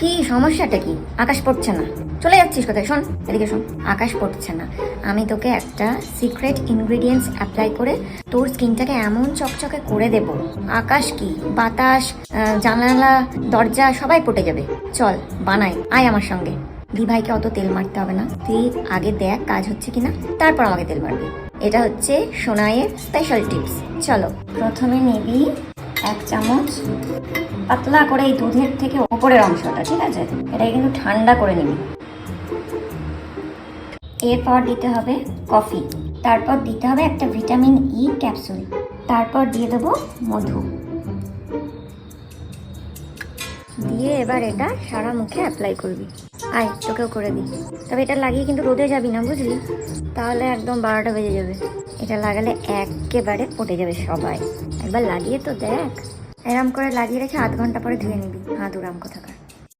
কি সমস্যাটা কি? আকাশ পড়ছে না, চলে যাচ্ছিস কোথায়? শোন এদিকে শোন, আকাশ পড়ছে না, আমি তোকে একটা সিক্রেট ইনগ্রেডিয়েন্টস অ্যাপ্লাই করে তোর স্কিনটাকে এমন চকচকে করে দেব, আকাশ কি বাতাস, জানালা দরজা সবাই পটে যাবে। চল বানাই, আয় আমার সঙ্গে। দি ভাইকে অত তেল মারতে হবে না, তুই আগে দেখ কাজ হচ্ছে কিনা, তারপর আমাকে তেল মারবি। এটা হচ্ছে সোনাইয়ের স্পেশাল টিপস। চলো, প্রথমে নিবি 1 চামচ পাতলা করে এই দুধের থেকে ওপরের অংশটা, ঠিক আছে? এটাকে কিন্তু ঠান্ডা করে নিবি। এরপর দিতে হবে কফি, তারপর দিতে হবে একটা ভিটামিন ই ক্যাপসুল, তারপর দিয়ে দেবো মধু, দিয়ে এবার এটা সারা মুখে অ্যাপ্লাই করবি। আয় তোকেও করে দিই, তবে এটা লাগিয়ে কিন্তু রোদে যাবি না, বুঝলি? তাহলে একদম 12টা বেজে যাবে। এটা লাগালে একেবারে পটে যাবে সবাই। একবার লাগিয়ে তো দেখ। এরম করে লাগিয়ে রেখে আধ ঘন্টা পরে ধুয়ে নিবি। হাত উড়াম কোথাকার।